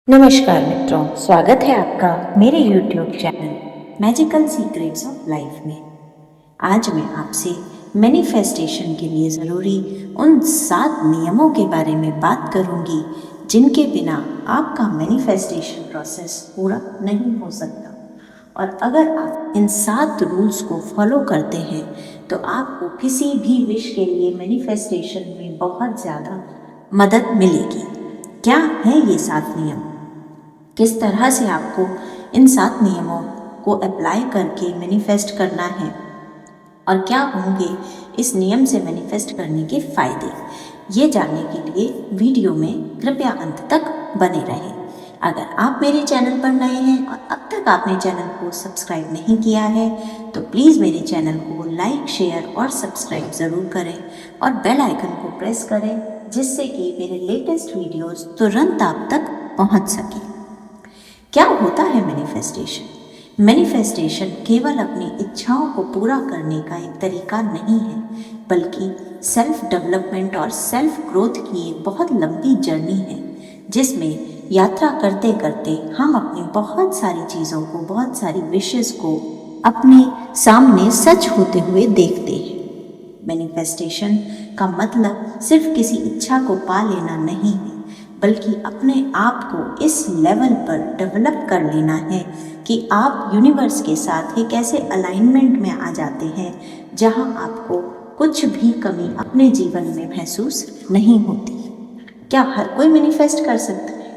नमस्कार मित्रों, स्वागत है आपका मेरे YouTube channel magical secrets of life में। आज मैं आपसे मैनिफेस्टेशन के लिए ज़रूरी उन 7 नियमों के बारे में बात करूंगी जिनके बिना आपका मैनिफेस्टेशन प्रोसेस पूरा नहीं हो सकता। और अगर आप इन 7 रूल्स को फॉलो करते हैं तो आपको किसी भी विश के लिए मैनिफेस्टेशन में बहुत ज़्यादा मदद मिलेगी। क्या है ये 7 नियम? किस तरह से आपको इन 7 नियमों को अप्लाई करके मैनिफेस्ट करना है और क्या होंगे इस नियम से मैनिफेस्ट करने के फ़ायदे, ये जानने के लिए वीडियो में कृपया अंत तक बने रहें। अगर आप मेरे चैनल पर नए हैं और अब तक आपने चैनल को सब्सक्राइब नहीं किया है तो प्लीज़ मेरे चैनल को लाइक, शेयर और सब्सक्राइब ज़रूर करें और बेल आइकन को प्रेस करें जिससे कि मेरे लेटेस्ट वीडियोज़ तुरंत आप तक पहुंच सकें। क्या होता है मैनिफेस्टेशन? मैनिफेस्टेशन केवल अपनी इच्छाओं को पूरा करने का एक तरीका नहीं है, बल्कि सेल्फ डेवलपमेंट और सेल्फ ग्रोथ की एक बहुत लंबी जर्नी है जिसमें यात्रा करते करते हम अपनी बहुत सारी चीज़ों को, बहुत सारी विशेस को अपने सामने सच होते हुए देखते हैं। मैनिफेस्टेशन का मतलब सिर्फ किसी इच्छा को पा लेना नहीं है, बल्कि अपने आप को इस लेवल पर डेवलप कर लेना है कि आप यूनिवर्स के साथ एक ऐसे अलाइनमेंट में आ जाते हैं जहां आपको कुछ भी कमी अपने जीवन में महसूस नहीं होती। क्या हर कोई मैनिफेस्ट कर सकता है?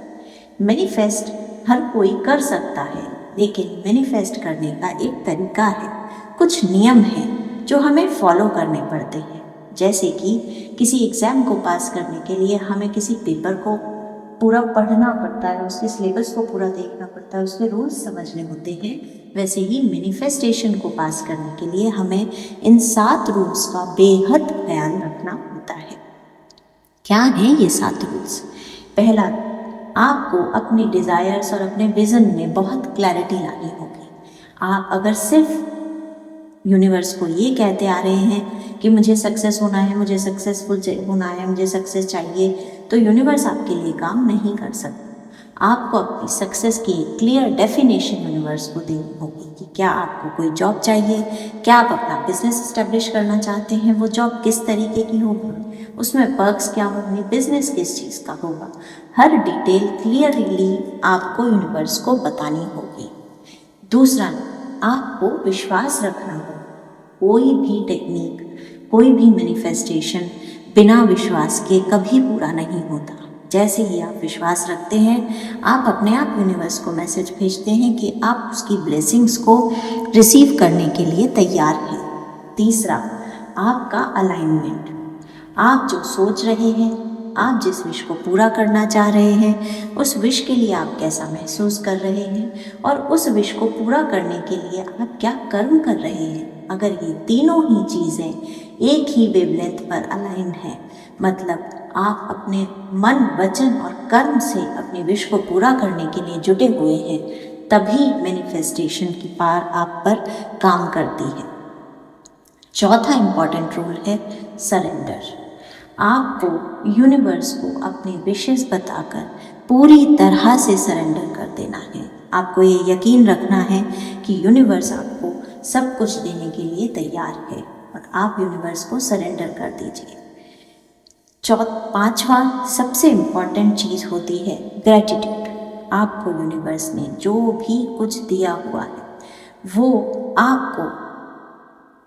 मैनिफेस्ट हर कोई कर सकता है, लेकिन मैनिफेस्ट करने का एक तरीका है, कुछ नियम हैं जो हमें फॉलो करने पड़ते हैं। जैसे कि किसी एग्ज़ाम को पास करने के लिए हमें किसी पेपर को पूरा पढ़ना पड़ता है, उसके सिलेबस को पूरा देखना पड़ता है, उसके रूल्स समझने होते हैं। वैसे ही मैनिफेस्टेशन को पास करने के लिए हमें इन 7 रूल्स का बेहद ख्याल रखना होता है। क्या हैं ये 7 रूल्स? पहला, आपको अपने डिज़ायर्स और अपने विज़न में बहुत क्लैरिटी लानी होगी। आप अगर सिर्फ यूनिवर्स को ये कहते आ रहे हैं कि मुझे सक्सेस होना है, मुझे सक्सेसफुल होना है, मुझे सक्सेस चाहिए, तो यूनिवर्स आपके लिए काम नहीं कर सकता। आपको अपनी सक्सेस की क्लियर डेफिनेशन यूनिवर्स को देनी होगी कि क्या आपको कोई जॉब चाहिए, क्या आप अपना बिजनेस इस्टेब्लिश करना चाहते हैं, वो जॉब किस तरीके की होगी, उसमें पर्क्स क्या होंगे, बिजनेस किस चीज़ का होगा। हर डिटेल क्लियरली आपको यूनिवर्स को बतानी होगी। दूसरा, आपको विश्वास रखना होगा। कोई भी टेक्निक, कोई भी मैनिफेस्टेशन बिना विश्वास के कभी पूरा नहीं होता। जैसे ही आप विश्वास रखते हैं, आप अपने आप यूनिवर्स को मैसेज भेजते हैं कि आप उसकी ब्लेसिंग्स को रिसीव करने के लिए तैयार हैं। तीसरा, आपका अलाइनमेंट। आप जो सोच रहे हैं, आप जिस विश को पूरा करना चाह रहे हैं, उस विश के लिए आप कैसा महसूस कर रहे हैं और उस विश को पूरा करने के लिए आप क्या कर्म कर रहे हैं। अगर ये तीनों ही चीज़ें एक ही वेवलेंथ पर अलाइन है, मतलब आप अपने मन, वचन और कर्म से अपने विश को पूरा करने के लिए जुटे हुए हैं, तभी मैनिफेस्टेशन की पावर आप पर काम करती है। चौथा इम्पॉर्टेंट रूल है सरेंडर। आपको यूनिवर्स को अपनी विशेस बताकर पूरी तरह से सरेंडर कर देना है। आपको ये यकीन रखना है कि यूनिवर्स आपको सब कुछ देने के लिए तैयार है और आप यूनिवर्स को सरेंडर कर दीजिए। पांचवा सबसे इम्पॉर्टेंट चीज़ होती है ग्रैटिट्यूड। आपको यूनिवर्स ने जो भी कुछ दिया हुआ है वो आपको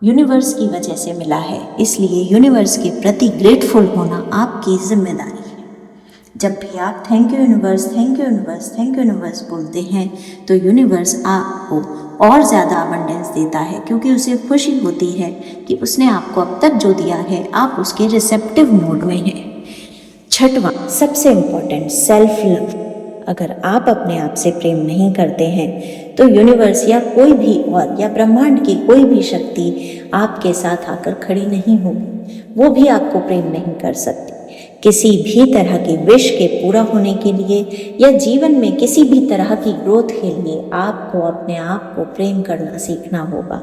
यूनिवर्स की वजह से मिला है, इसलिए यूनिवर्स के प्रति ग्रेटफुल होना आपकी जिम्मेदारी है। जब भी आप thank you universe, thank you universe, thank you universe बोलते हैं तो यूनिवर्स आपको और ज़्यादा अबंडेंस देता है, क्योंकि उसे खुशी होती है कि उसने आपको अब तक जो दिया है आप उसके रिसेप्टिव मोड में हैं। छठवां सबसे इम्पॉर्टेंट, सेल्फ लव। अगर आप अपने आप से प्रेम नहीं करते हैं तो यूनिवर्स या कोई भी और या ब्रह्मांड की कोई भी शक्ति आपके साथ आकर खड़ी नहीं होगी, वो भी आपको प्रेम नहीं कर सकती। किसी भी तरह के विश के पूरा होने के लिए या जीवन में किसी भी तरह की ग्रोथ के लिए आपको अपने आप को प्रेम करना सीखना होगा।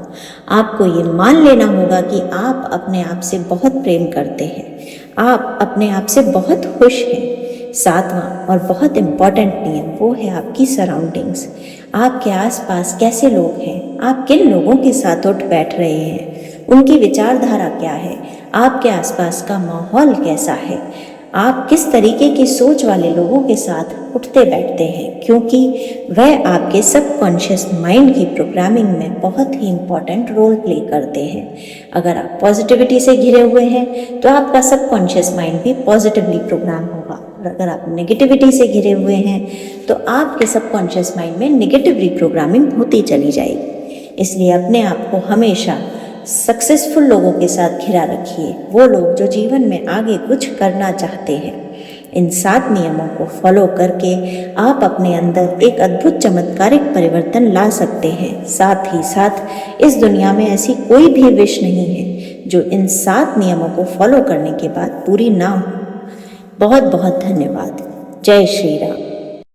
आपको ये मान लेना होगा कि आप अपने आप से बहुत प्रेम करते हैं, आप अपने आप से बहुत खुश हैं। सातवां और बहुत इम्पॉर्टेंट नियम वो है आपकी सराउंडिंग्स। आपके आसपास कैसे लोग हैं, आप किन लोगों के साथ उठ बैठ रहे हैं, उनकी विचारधारा क्या है, आपके आसपास का माहौल कैसा है, आप किस तरीके की सोच वाले लोगों के साथ उठते बैठते हैं, क्योंकि वह आपके सबकॉन्शियस माइंड की प्रोग्रामिंग में बहुत ही इम्पॉर्टेंट रोल प्ले करते हैं। अगर आप पॉजिटिविटी से घिरे हुए हैं तो आपका सबकॉन्शियस माइंड भी पॉजिटिवली प्रोग्राम होगा, और अगर आप नेगेटिविटी से घिरे हुए हैं तो आपके सबकॉन्शियस माइंड में नेगेटिव रिप्रोग्रामिंग होती चली जाएगी। इसलिए अपने आप को हमेशा सक्सेसफुल लोगों के साथ घिरा रखिए, वो लोग जो जीवन में आगे कुछ करना चाहते हैं। इन 7 नियमों को फॉलो करके आप अपने अंदर एक अद्भुत चमत्कारिक परिवर्तन ला सकते हैं। साथ ही साथ इस दुनिया में ऐसी कोई भी विश नहीं है जो इन 7 नियमों को फॉलो करने के बाद पूरी ना हो। बहुत बहुत धन्यवाद। जय श्री राम।